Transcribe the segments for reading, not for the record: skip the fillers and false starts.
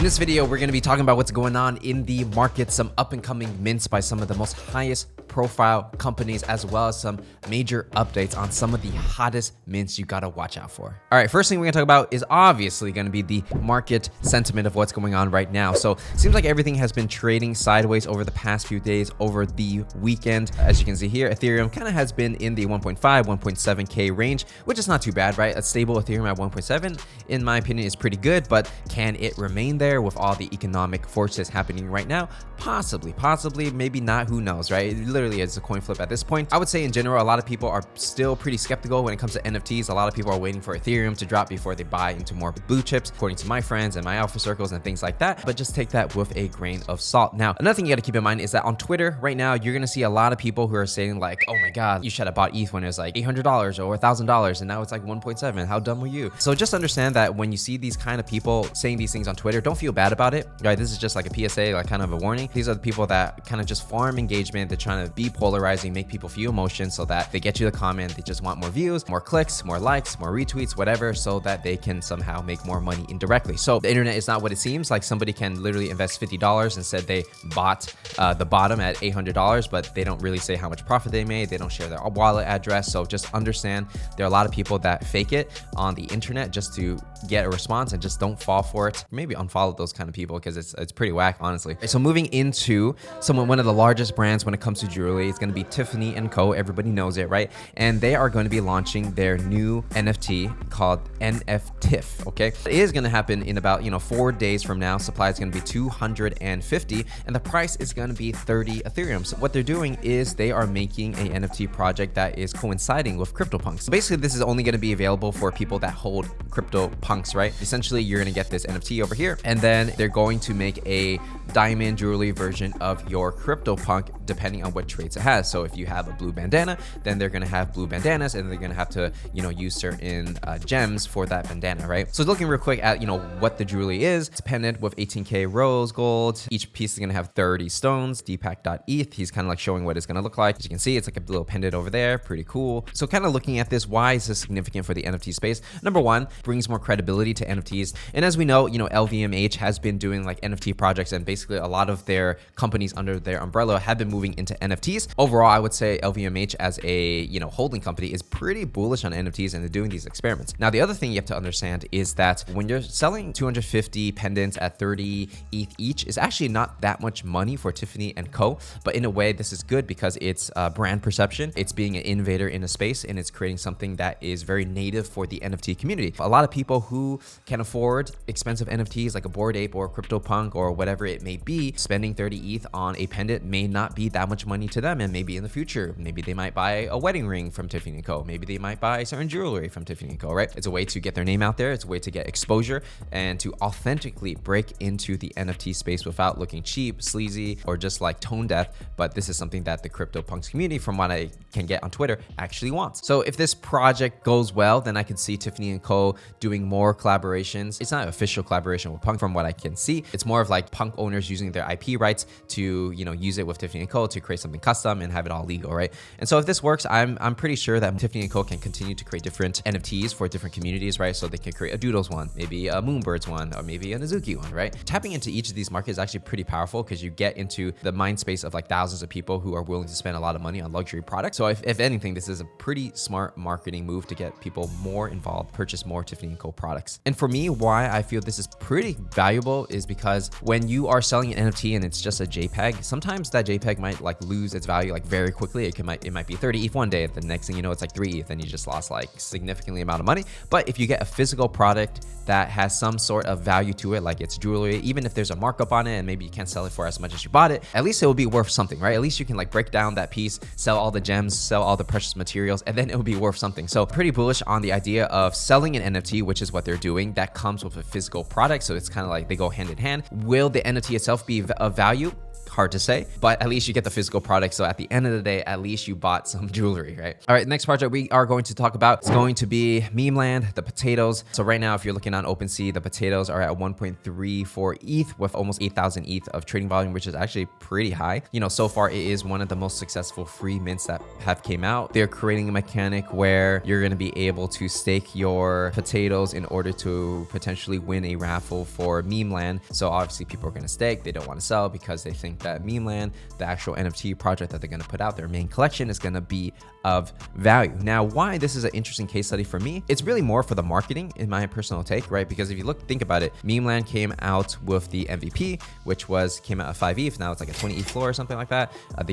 In this video, we're going to be talking about what's going on in the market, some up and coming mints by some of the most highest profile companies, as well as some major updates on some of the hottest mints you got to watch out for. All right, first thing we're going to talk about is obviously going to be the market sentiment of what's going on right now. So it seems like everything has been trading sideways over the past few days, over the weekend. As you can see here, Ethereum kind of has been in the 1.5, 1.7K range, which is not too bad, right? A stable Ethereum at 1.7, in my opinion, is pretty good, but can it remain there with all the economic forces happening right now? Possibly, maybe not, who knows, right? It literally is a coin flip at this point. I would say in general, a lot of people are still pretty skeptical when it comes to NFTs. A lot of people are waiting for Ethereum to drop before they buy into more blue chips, according to my friends and my alpha circles and things like that, but just take that with a grain of salt. Now, another thing you got to keep in mind is that on Twitter right now, you're going to see a lot of people who are saying like, oh my God, you should have bought ETH when it was like $800 or $1,000 and now it's like 1.7. How dumb were you? So just understand that when you see these kind of people saying these things on Twitter, don't feel bad about it, right? This is just like a PSA, like kind of a warning. These are the people that kind of just farm engagement. They're trying to be polarizing, make people feel emotion so that they get you to comment. They just want more views, more clicks, more likes, more retweets, whatever, so that they can somehow make more money indirectly. So the internet is not what it seems. Like somebody can literally invest $50 and said they bought the bottom at $800, but they don't really say how much profit they made. They don't share their wallet address. So just understand there are a lot of people that fake it on the internet just to get a response, and just don't fall for it. Maybe unfollow those kind of people because it's pretty whack, honestly. So moving into one of the largest brands when it comes to jewelry, it's going to be Tiffany and Co. Everybody knows it, right? And they are going to be launching their new NFT called NFTiff. Okay, it is going to happen in about 4 days from now. Supply is going to be 250, and the price is going to be 30 Ethereum. So what they're doing is they are making a NFT project that is coinciding with Crypto Punks. So basically, this is only going to be available for people that hold Crypto Punks, right? Essentially, you're going to get this NFT over here, and then they're going to make a diamond jewelry version of your Crypto Punk depending on what traits it has. So if you have a blue bandana, then they're going to have blue bandanas, and they're going to have to use certain gems for that bandana, right? So looking real quick at what the jewelry is, it's pendant with 18K rose gold. Each piece is going to have 30 stones. Deepak.eth, he's kind of like showing what it's going to look like. As you can see, it's like a little pendant over there, pretty cool. So kind of looking at this, why is this significant for the NFT space? Number one, brings more credibility to NFTs, and as we know, LVMH has been doing like NFT projects, and basically a lot of their companies under their umbrella have been moving into NFTs. Overall, I would say LVMH as a holding company is pretty bullish on NFTs, and they're doing these experiments. Now, the other thing you have to understand is that when you're selling 250 pendants at 30 ETH each, is actually not that much money for Tiffany and Co. But in a way, this is good because it's brand perception. It's being an innovator in a space, and it's creating something that is very native for the NFT community. A lot of people who can afford expensive NFTs like a Bored Ape or CryptoPunk or whatever it may be, spending 30 ETH on a pendant may not be that much money to them. And maybe in the future, maybe they might buy a wedding ring from Tiffany & Co. Maybe they might buy certain jewelry from Tiffany & Co, right? It's a way to get their name out there. It's a way to get exposure and to authentically break into the NFT space without looking cheap, sleazy, or just like tone deaf. But this is something that the Crypto Punks community, from what I can get on Twitter, actually wants. So if this project goes well, then I can see Tiffany & Co doing more collaborations. It's not an official collaboration with Punk from what I can see. It's more of like Punk owners using their IP rights to, use it with Tiffany & Co to create something custom and have it all legal, right? And so if this works, I'm pretty sure that Tiffany & Co can continue to create different NFTs for different communities, right? So they can create a Doodles one, maybe a Moonbirds one, or maybe a Nizuki one, right? Tapping into each of these markets is actually pretty powerful because you get into the mind space of like thousands of people who are willing to spend a lot of money on luxury products. So if anything, this is a pretty smart marketing move to get people more involved, purchase more Tiffany & Co products. And for me, why I feel this is pretty valuable is because when you are selling an NFT and it's just a JPEG, sometimes that JPEG might like lose its value like very quickly. It might be 30 ETH one day, and the next thing you know, it's like 3 ETH, and you just lost like significantly amount of money. But if you get a physical product that has some sort of value to it, like it's jewelry, even if there's a markup on it and maybe you can't sell it for as much as you bought it, at least it will be worth something, right? At least you can like break down that piece, sell all the gems, sell all the precious materials, and then it will be worth something. So pretty bullish on the idea of selling an NFT, which is what they're doing, that comes with a physical product. So it's kind of like they go hand in hand. Will the NFT itself be of value? hard to say, but at least you get the physical product. So at the end of the day, at least you bought some jewelry, right? All right, next project we are going to talk about is going to be Meme Land, the Potatoz. So right now, if you're looking on OpenSea, the Potatoz are at 1.34 ETH with almost 8,000 ETH of trading volume, which is actually pretty high. You know, so far it is one of the most successful free mints that have came out. They're creating a mechanic where you're going to be able to stake your Potatoz in order to potentially win a raffle for Meme Land. So obviously people are going to stake. They don't want to sell because they think that Meme Land, the actual NFT project that they're going to put out, their main collection, is going to be of value. Now, why this is an interesting case study for me, it's really more for the marketing in my personal take, right? Because if you think about it, Meme Land came out with the MVP, which came out at 5 ETH. Now it's like a 20 ETH floor or something like that.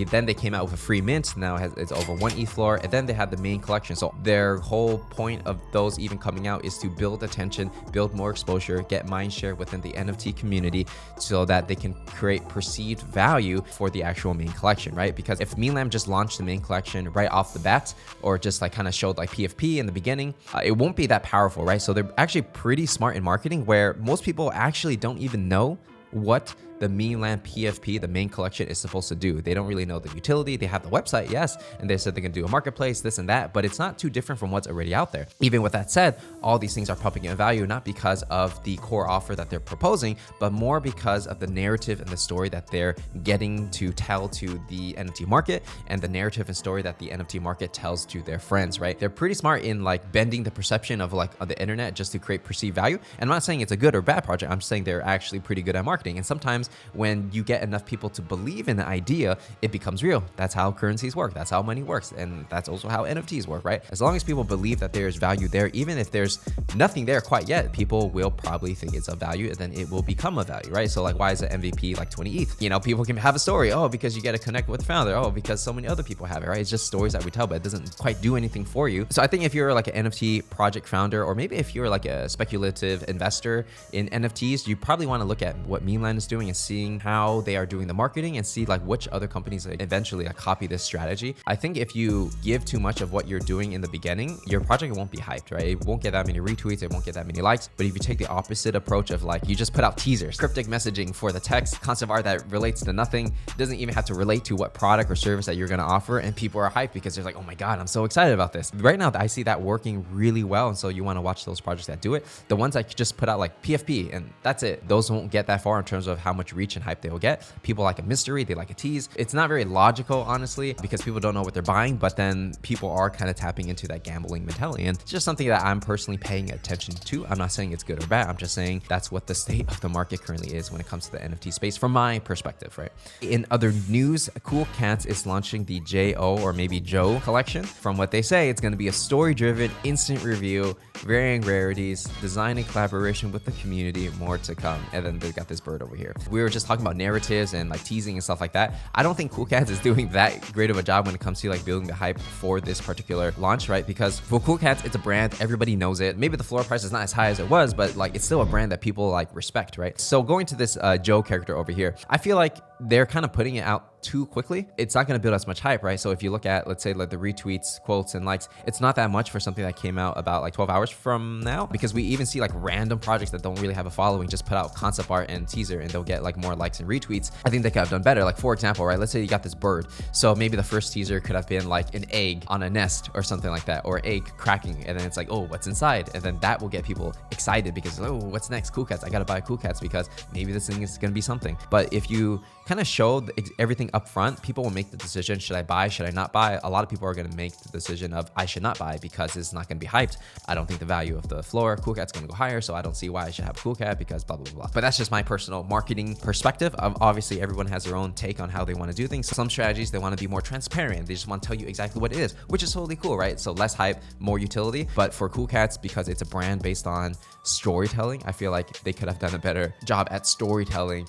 Then they came out with a free mint. Now it's over 1 ETH floor. And then they had the main collection. So their whole point of those even coming out is to build attention, build more exposure, get mind share within the NFT community so that they can create perceived value for the actual main collection, right? Because if Meme Land just launched the main collection right off the bat, or just like kind of showed like PFP in the beginning, it won't be that powerful, right? So they're actually pretty smart in marketing, where most people actually don't even know what the Meme Land PFP, the main collection, is supposed to do. They don't really know the utility. They have the website, yes, and they said they're gonna do a marketplace, this and that, but it's not too different from what's already out there. Even with that said, all these things are pumping in value, not because of the core offer that they're proposing, but more because of the narrative and the story that they're getting to tell to the NFT market, and the narrative and story that the NFT market tells to their friends, right? They're pretty smart in like bending the perception of like on the internet just to create perceived value. And I'm not saying it's a good or bad project. I'm saying they're actually pretty good at marketing. And sometimes when you get enough people to believe in the idea, it becomes real. That's how currencies work. That's how money works. And that's also how NFTs work, right? As long as people believe that there's value there, even if there's nothing there quite yet, people will probably think it's of value, and then it will become a value, right? So like, why is an MVP like 20 ETH? You know, people can have a story. Oh, because you get to connect with the founder. Oh, because so many other people have it, right? It's just stories that we tell, but it doesn't quite do anything for you. So I think if you're like an NFT project founder, or maybe if you're like a speculative investor in NFTs, you probably want to look at what Meme Land is doing and seeing how they are doing the marketing, and see like which other companies eventually copy this strategy. I think if you give too much of what you're doing in the beginning, your project won't be hyped, right? It won't get that many retweets, it won't get that many likes. But if you take the opposite approach of like, you just put out teasers, cryptic messaging for the text, concept art that relates to nothing, doesn't even have to relate to what product or service that you're going to offer, and people are hyped because they're like, oh my God, I'm so excited about this. Right now, I see that working really well. And so you want to watch those projects that do it. The ones that just put out like PFP and that's it, those won't get that far in terms of how much reach and hype they will get. People like a mystery, they like a tease. It's not very logical, honestly, because people don't know what they're buying, but then people are kind of tapping into that gambling mentality. And it's just something that I'm personally paying attention to. I'm not saying it's good or bad. I'm just saying that's what the state of the market currently is when it comes to the NFT space from my perspective, right? In other news, Cool Cats is launching the JO or maybe Joe collection. From what they say, it's going to be a story-driven instant review, varying rarities, design in collaboration with the community, more to come. And then they've got this bird over here. We were just talking about narratives and like teasing and stuff like that. I don't think Cool Cats is doing that great of a job when it comes to like building the hype for this particular launch, right? Because for Cool Cats, it's a brand, everybody knows it. Maybe the floor price is not as high as it was, but like it's still a brand that people like respect, right? So going to this Joe character over here, I feel like they're kind of putting it out too quickly. It's not going to build as much hype, right? So if you look at, let's say, like the retweets, quotes, and likes, it's not that much for something that came out about like 12 hours from now, because we even see like random projects that don't really have a following just put out concept art and teaser and they'll get like more likes and retweets. I think they could have done better. Like for example, right, let's say you got this bird. So maybe the first teaser could have been like an egg on a nest or something like that, or egg cracking, and then it's like, oh, what's inside? And then that will get people excited because, oh, what's next? Cool Cats. I got to buy Cool Cats because maybe this thing is going to be something. But if you kind of show everything up front, people will make the decision, should I buy, should I not buy? A lot of people are going to make the decision of I should not buy because it's not going to be hyped. I don't think the value of the floor, Cool Cat's going to go higher, so I don't see why I should have a Cool Cat because blah, blah, blah. But that's just my personal marketing perspective. Obviously, everyone has their own take on how they want to do things. Some strategies, they want to be more transparent. They just want to tell you exactly what it is, which is totally cool, right? So less hype, more utility. But for Cool Cats, because it's a brand based on storytelling, I feel like they could have done a better job at storytelling,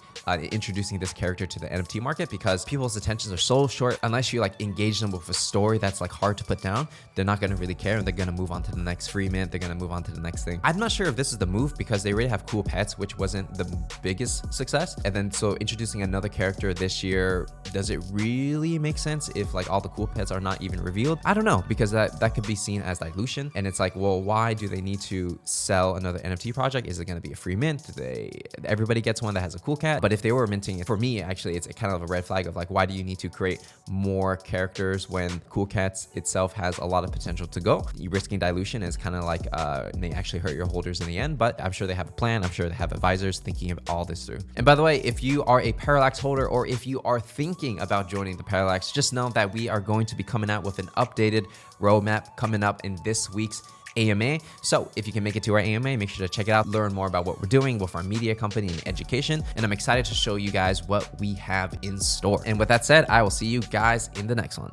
introducing this character to the NFT market, because people's attentions are so short. Unless you like engage them with a story that's like hard to put down, they're not going to really care, and they're going to move on to the next free mint. They're going to move on to the next thing. I'm not sure if this is the move because they already have Cool Pets, which wasn't the biggest success. And then so introducing another character this year, does it really make sense if like all the Cool Pets are not even revealed? I don't know, because that could be seen as dilution. And it's like, well, why do they need to sell another NFT project? Is it going to be a free mint? Everybody gets one that has a Cool Cat. But if they were minting it, for me, actually, it's a kind of a red flag of like, why do you need to create more characters when Cool Cats itself has a lot of potential to go? You risking dilution is kind of like may actually hurt your holders in the end, but I'm sure they have a plan. I'm sure they have advisors thinking of all this through. And by the way, if you are a Parallax holder or if you are thinking about joining the Parallax, just know that we are going to be coming out with an updated roadmap coming up in this week's AMA. So if you can make it to our AMA, make sure to check it out, learn more about what we're doing with our media company and education. And I'm excited to show you guys what we have in store. And with that said, I will see you guys in the next one.